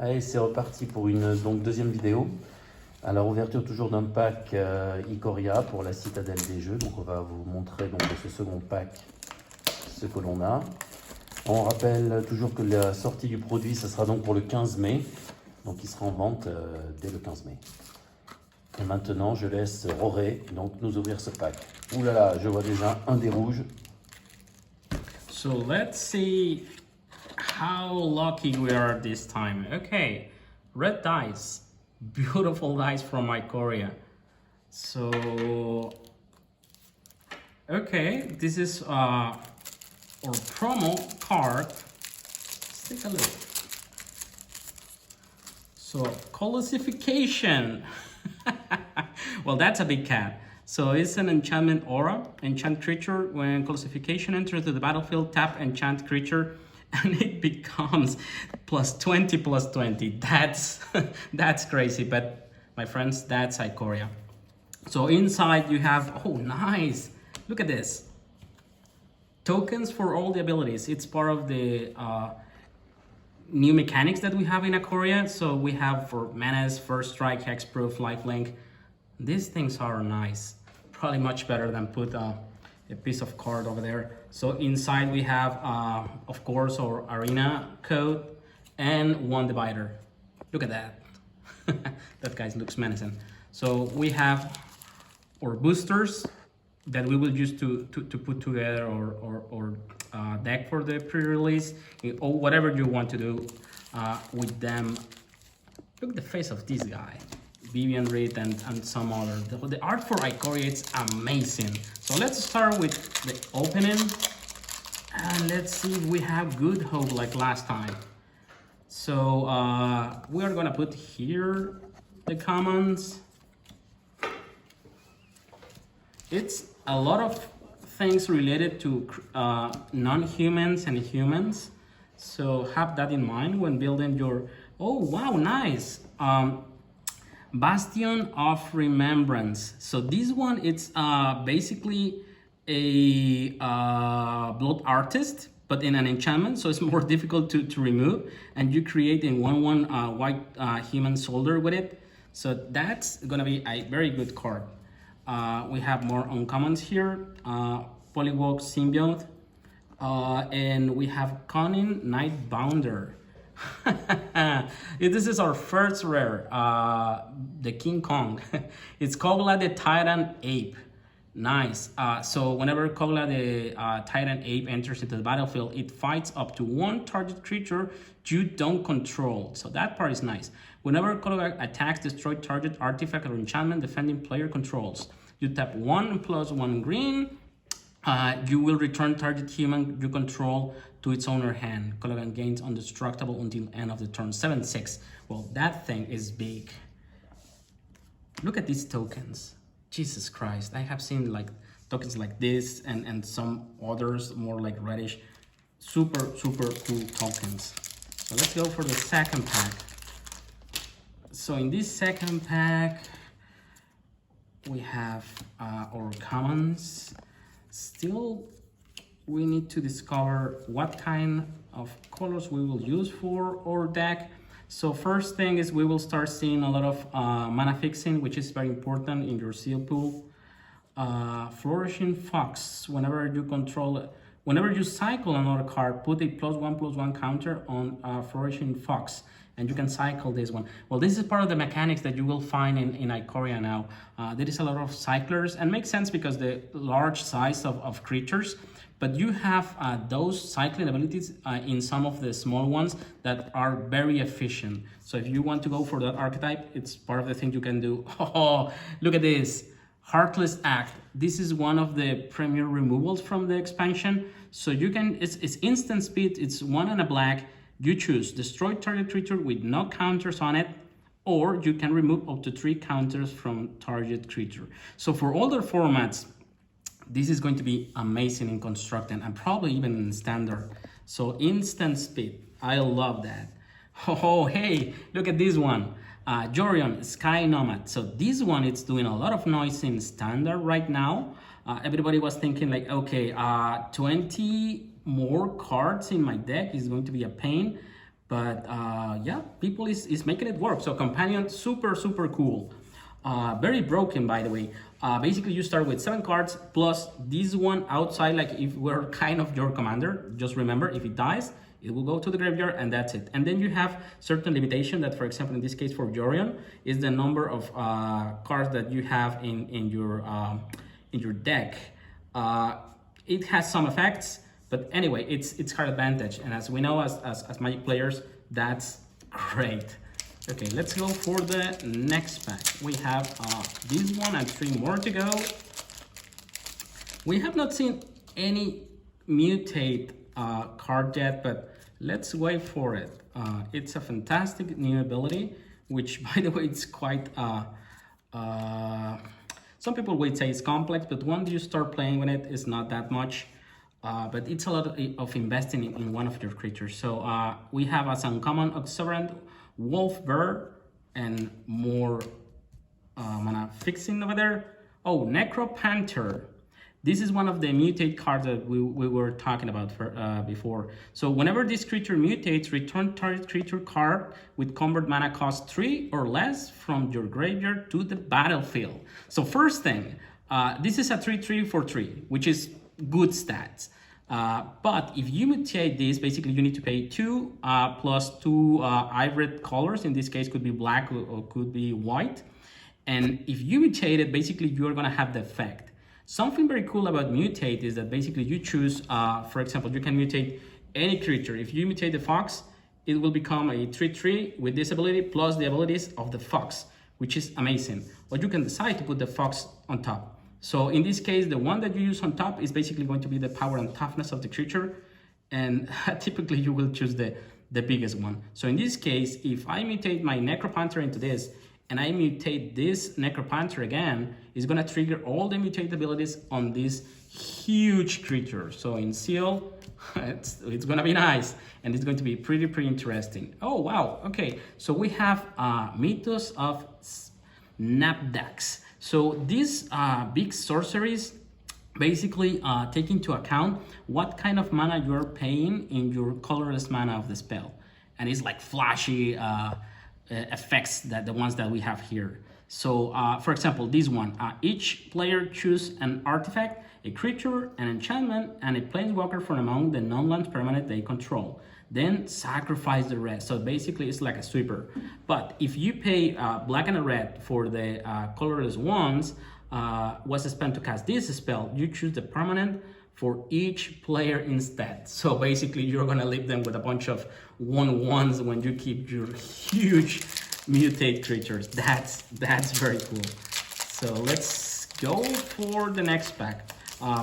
Allez, c'est reparti pour une deuxième vidéo. Alors, ouverture toujours d'un pack Ikoria pour la citadelle des jeux. Donc, on va vous montrer donc, de ce second pack ce que l'on a. On rappelle toujours que la sortie du produit, ce sera donc pour le 15 mai. Donc, il sera en vente dès le 15 mai. Et maintenant, je laisse Roré donc, nous ouvrir ce pack. Ouh là là, je vois déjà un des rouges. So let's see how lucky we are this time. Okay, red dice, beautiful dice from Ikoria. So, okay, this is our promo card. Let's take a look. So, classification. Well, that's a big cat. So it's an enchantment aura, enchant creature. When classification enters the battlefield, tap enchant creature, and it becomes +20/+20. That's crazy, but my friends, that's Ikoria. So inside you have, oh nice, look at this. Tokens for all the abilities. It's part of the new mechanics that we have in Ikoria. So we have for Menace, First Strike, Hexproof, Lifelink. These things are nice. Probably much better than put a piece of card over there. So inside we have, of course, our arena code and one divider. Look at that. That guy looks menacing. So we have our boosters that we will use to put together or deck for the pre-release, or whatever you want to do with them. Look at the face of this guy. Vivian Reed and some other. The art for Ikoria is amazing. So let's start with the opening and let's see if we have good hope like last time. So we are gonna put here the commons. It's a lot of things related to non-humans and humans. So have that in mind when building your, oh wow, nice. Bastion of Remembrance. So this one, it's basically a blood artist, but in an enchantment, so it's more difficult to remove. And you create a 1/1 white human soldier with it. So that's gonna be a very good card. We have more uncommons here. Polywalk Symbiote. And we have Cunning Nightbounder. This is our first rare, the King Kong. It's Kogla the Titan Ape. Nice. So whenever Kogla the Titan Ape enters into the battlefield, it fights up to one target creature you don't control. So that part is nice. Whenever Kogla attacks, destroy target artifact or enchantment defending player controls. You tap 1+1 green. You will return target human you control to its owner hand. Cologan gains indestructible until end of the turn. 7/6. Well, that thing is big. Look at these tokens. Jesus Christ. I have seen like tokens like this and some others more like reddish. Super cool tokens. So let's go for the second pack. So in this second pack, we have our commons. Still, we need to discover what kind of colors we will use for our deck. So first thing is we will start seeing a lot of mana fixing, which is very important in your seal pool. Flourishing Fox. Whenever you cycle another card, put a +1/+1 counter on Flourishing Fox. And you can cycle this one. Well, this is part of the mechanics that you will find in Ikoria now. There is a lot of cyclers, and makes sense because the large size of creatures, but you have those cycling abilities in some of the small ones that are very efficient. So if you want to go for that archetype, it's part of the thing you can do. Oh, look at this. Heartless Act. This is one of the premier removals from the expansion. So you can, it's instant speed, it's 1 and a black. You choose destroy target creature with no counters on it, or you can remove up to 3 counters from target creature. So for older formats, this is going to be amazing in constructing and probably even in standard. So instant speed, I love that. Oh, hey, look at this one. Jorion, Sky Nomad. So this one, it's doing a lot of noise in standard right now. Everybody was thinking like, okay, 20 more cards in my deck is going to be a pain. But yeah, people is making it work. So companion, super cool. Very broken, by the way. Basically, you start with 7 cards plus this one outside. Like if we're kind of your commander, just remember if it dies, it will go to the graveyard and that's it. And then you have certain limitation that, for example, in this case for Jorion, is the number of cards that you have in your deck. It has some effects, but anyway, it's card advantage. And as we know, as Magic players, that's great. Okay, let's go for the next pack. We have this one and 3 more to go. We have not seen any Mutate card yet, but let's wait for it. It's a fantastic new ability, which, by the way, it's quite... some people would say it's complex, but once you start playing with it, it's not that much. But it's a lot of investing in one of your creatures. So we have as uncommon Exuberant Wolf Bear and more mana fixing over there. Oh, Necropanther. This is one of the mutate cards that we were talking about before. So whenever this creature mutates, return target creature card with convert mana cost 3 or less from your graveyard to the battlefield. So first thing, this is a 3/3 for 3, which is good stats. But if you mutate this, basically you need to pay 2 plus 2 hybrid colors. In this case, could be black or could be white. And if you mutate it, basically you're gonna have the effect. Something very cool about mutate is that basically you choose, for example, you can mutate any creature. If you mutate the fox, it will become a 3/3 with this ability plus the abilities of the fox, which is amazing. Or you can decide to put the fox on top. So in this case, the one that you use on top is basically going to be the power and toughness of the creature. And typically you will choose the biggest one. So in this case, if I mutate my Necropanther into this, and I mutate this Necropanther again, it's gonna trigger all the mutate abilities on this huge creature. So in Seal, it's gonna be nice, and it's going to be pretty interesting. Oh wow, okay. So we have Mythos of Napdax. So these big sorceries basically take into account what kind of mana you're paying in your colorless mana of the spell. And it's like flashy effects that the ones that we have here. So for example, this one, each player choose an artifact, a creature, an enchantment, and a planeswalker from among the non-land permanent they control. Then sacrifice the rest. So basically it's like a sweeper. But if you pay black and a red for the colorless ones, was spent to cast this spell, you choose the permanent for each player instead. So basically you're gonna leave them with a bunch of 1/1s when you keep your huge mutate creatures. That's very cool. So let's go for the next pack.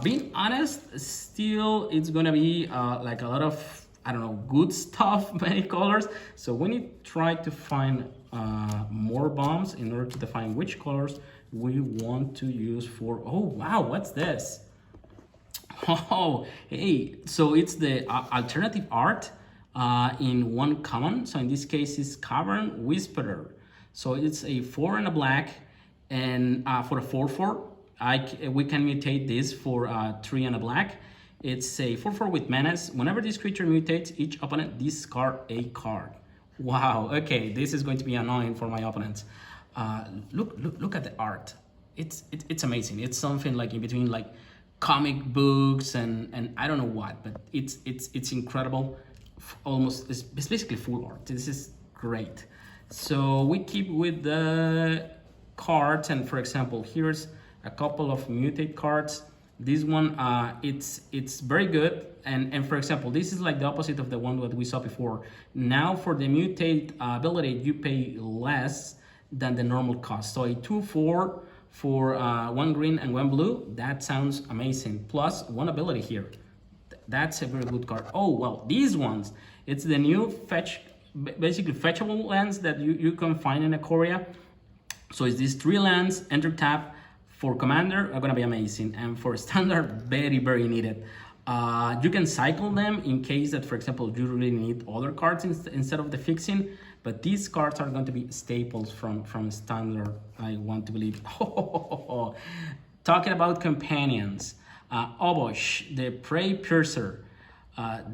Being honest, still it's gonna be like a lot of, I don't know, good stuff, many colors. So we need to try to find more bombs in order to define which colors we want to use for. Oh wow, what's this? Oh, hey, so it's the alternative art in 1 common. So in this case, it's Cavern Whisperer. So it's a 4 and a black, and for a 4/4, we can mutate this for 3 and a black. It's a 4/4 with menace. Whenever this creature mutates, each opponent discard a card. Wow, okay, this is going to be annoying for my opponents. Look at the art. It's amazing. It's something like in between like comic books and I don't know what, but it's incredible. Almost, it's basically full art. This is great. So we keep with the cards, and for example, here's a couple of mutate cards. This one, it's very good, and for example, this is like the opposite of the one that we saw before. Now for the mutate ability, you pay less than the normal cost. So a 2/4 for 1 green and 1 blue, that sounds amazing. Plus 1 ability here. That's a very good card. Oh, well, these ones, it's the new basically fetchable lands that you can find in Ikoria. So it's these 3 lands, enter tap, for commander are gonna be amazing, and for standard, very needed. You can cycle them in case that, for example, you really need other cards instead of the fixing, but these cards are going to be staples from standard, I want to believe. Talking about companions, Obosh, the Prey Piercer.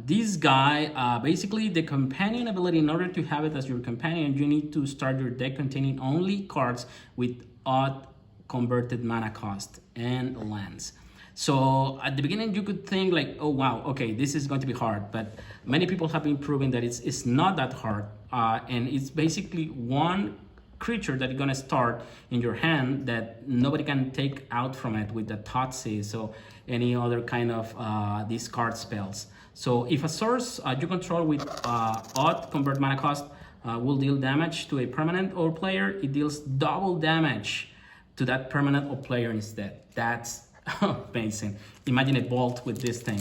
This guy, basically the companion ability, in order to have it as your companion, you need to start your deck containing only cards with odd converted mana cost and lands. So at the beginning you could think like, oh wow, okay, this is going to be hard, but many people have been proving that it's not that hard, and it's basically one creature that you're gonna start in your hand that nobody can take out from it with the Thoughtseize, so any other kind of discard spells. So if a source you control with odd convert mana cost will deal damage to a permanent or player, it deals double damage to that permanent or player instead. That's amazing. Imagine a bolt with this thing.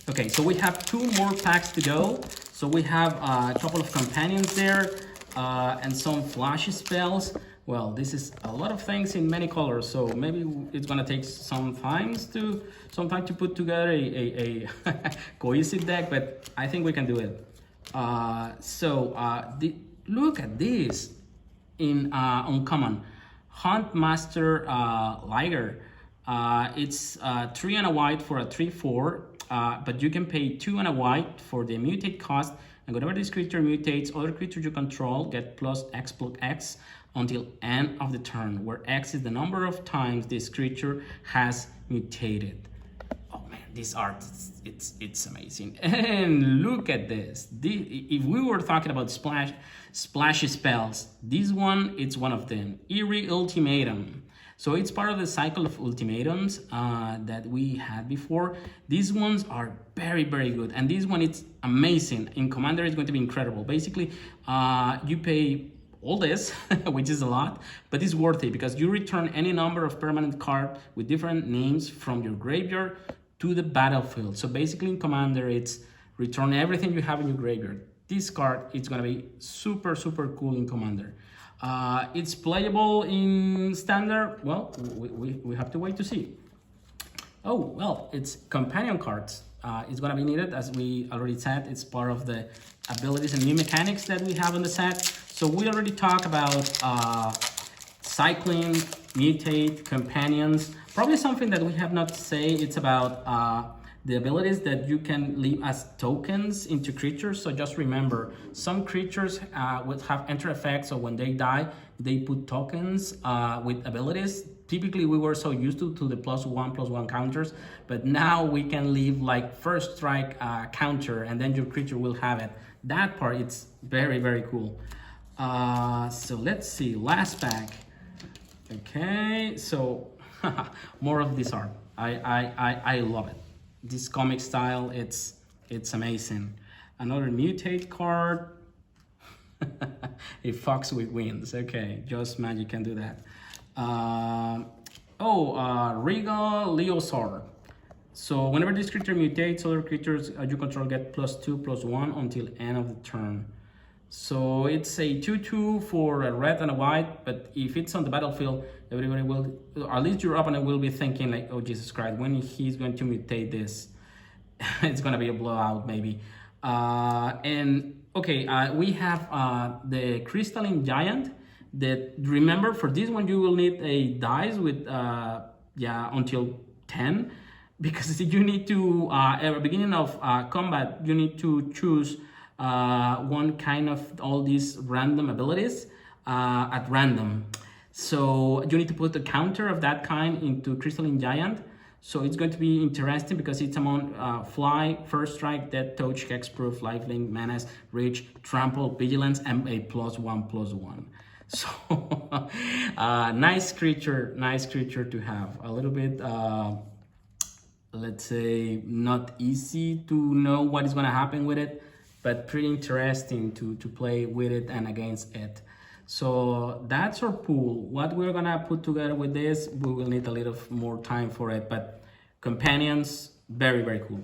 Okay, so we have 2 more packs to go. So we have a couple of companions there and some flashy spells. Well, this is a lot of things in many colors, so maybe it's gonna take some time to put together a cohesive deck, but I think we can do it. Look at this in uncommon. Huntmaster Liger. It's 3 and a white for a 3/4, but you can pay 2 and a white for the mutate cost, and whenever this creature mutates, other creatures you control get +X until end of the turn, where X is the number of times this creature has mutated. Oh man, this art, it's amazing. And look at this. If we were talking about splashy spells, this one, it's one of them. Eerie Ultimatum. So it's part of the cycle of ultimatums that we had before. These ones are very, very good. And this one, it's amazing. In Commander, it's going to be incredible. Basically, you pay all this, which is a lot, but it's worth it because you return any number of permanent cards with different names from your graveyard to the battlefield. So basically in Commander, it's return everything you have in your graveyard. This card, it's gonna be super, super cool in Commander. It's playable in Standard. Well, we have to wait to see. Oh, well, it's companion cards. It's gonna be needed, as we already said. It's part of the abilities and new mechanics that we have on the set. So we already talked about cycling, mutate, companions. Probably something that we have not said, it's about the abilities that you can leave as tokens into creatures. So just remember, some creatures will have enter effects, so when they die, they put tokens with abilities. Typically, we were so used to the +1/+1 counters, but now we can leave like first strike counter, and then your creature will have it. That part, it's very, very cool. So let's see, last pack. Okay, so more of this art. I love it. This comic style, it's amazing. Another mutate card. A fox with wings. Okay, just magic can do that. Regal Leosaur. So whenever this creature mutates, other creatures you control get +2/+1 until end of the turn. So it's a 2/2 for a red and a white, but if it's on the battlefield, everybody will, at least your opponent will be thinking like, oh Jesus Christ, when he's going to mutate this, it's gonna be a blowout maybe. We have the Crystalline Giant. That, remember, for this one you will need a dice with until 10, because you need to at the beginning of combat you need to choose one kind of all these random abilities at random. So you need to put a counter of that kind into Crystalline Giant. So it's going to be interesting because it's among Fly, First Strike, Death Touch, Hexproof, Lifelink, Menace, Reach, Trample, Vigilance, and a +1/+1. So nice creature to have. A little bit, let's say, not easy to know what is going to happen with it, but pretty interesting to play with it and against it. So that's our pool. What we're gonna put together with this, we will need a little more time for it, but companions, very, very cool.